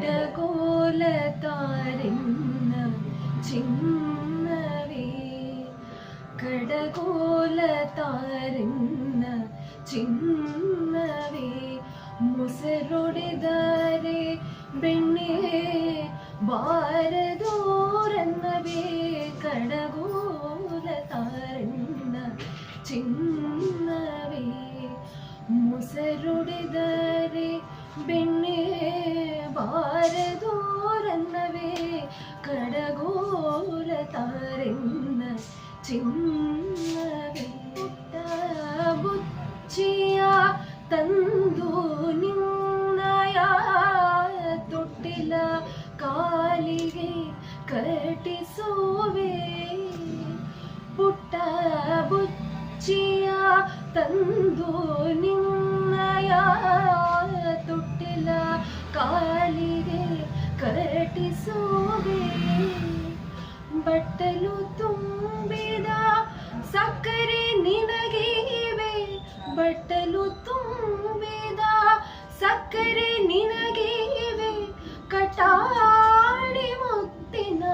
ಕಡಗೋಲ ತಾರೆನ್ನ ಚಿನ್ನವೇ ಕಡಗೋಲ ತಾರೆನ್ನ ಚಿನ್ನವೇ ಮುಸರೊಡೆದರೆ ಬೆಣ್ಣೆ ಬಾರದೋರನ್ನವೇ ಕಡಗೋಲ ತಾರೆನ್ನ ಚಿನ್ನವೇ ಮುಸರೊಡೆದರೆ ಬೆಣ್ಣೆ ಬಾರದೋರನ್ನವೇ ಕಡಗೋಲ ತಾರೆನ್ನ ಚಿನ್ನವೇ ಬುಚ್ಚಿಯ ತಂದು ನಿನ್ನಯ ತೊಟ್ಟಿಲ ಕಾಲಿಗೆ ಕಟ್ಟಿಸುವೆ ಪುಟ್ಟ ಬುಚ್ಚಿಯ ತಂದು ನಿನ್ನಯ ತೊಟ್ಟಿಲ ಕಾಲಿಗೆ ಕಟ್ಟಿಸುವೆ ಬಟ್ಟಲು ತುಂಬಿದ ಸಕ್ಕರೆ ನಿನಗಿವೆ ಬಟ್ಟಲು ತುಂಬಿದ ಸಕ್ಕರೆ ನಿನಗಿವೆ ಕಟಾಡಿ ಮುತ್ತಿನ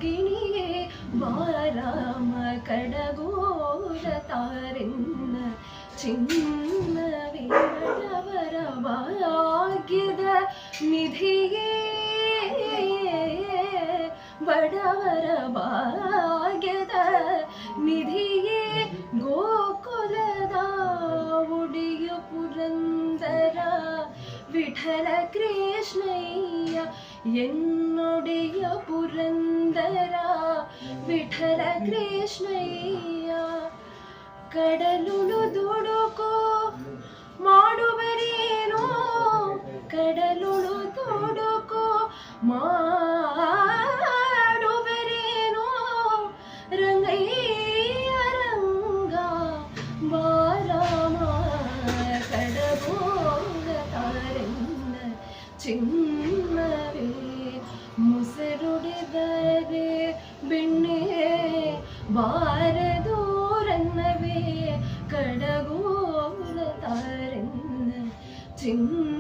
ಗಿಣಿಗೆ ಬಾರಾಮ ಕಡಗೋಲ ತಾರೆನ್ನ ಚಿನ್ನವೇ ಬಡವರ ಭಾಗ್ಯದ ನಿಧಿಗೆ ಬಡವರ ಭಾಗ್ಯದ ನಿಧಿಗೆ ಗೋಕುಲದ ಉಡಿಯ ಪುರಂದರ ವಿಠಲ ಕೃಷ್ಣಯ್ಯ ಎನ್ನೊಡೆಯ ಪುರಂದರ ವಿಠಲ ಕೃಷ್ಣಯ್ಯ ಕಡಲುಳು ದುಡುಕು ಮಾಡುವರೇನೋ ಕಡಲುಳು ದುಡುಕು ಮಾಡುವರೇನೋ ರಂಗಯ್ಯ ರಂಗ ಬಾರಾಮ ಕಡಗೋಲ ತಾರೆನ್ನ ಚಿನ್ನವೇ ಮುಸರುಡಿದರೆ ಬೆಣ್ಣೆ ಬಾರದೋರನ್ನವೇ ಕಡಗೋಲ ತಾರೆನ್ನ ಚಿನ್ನ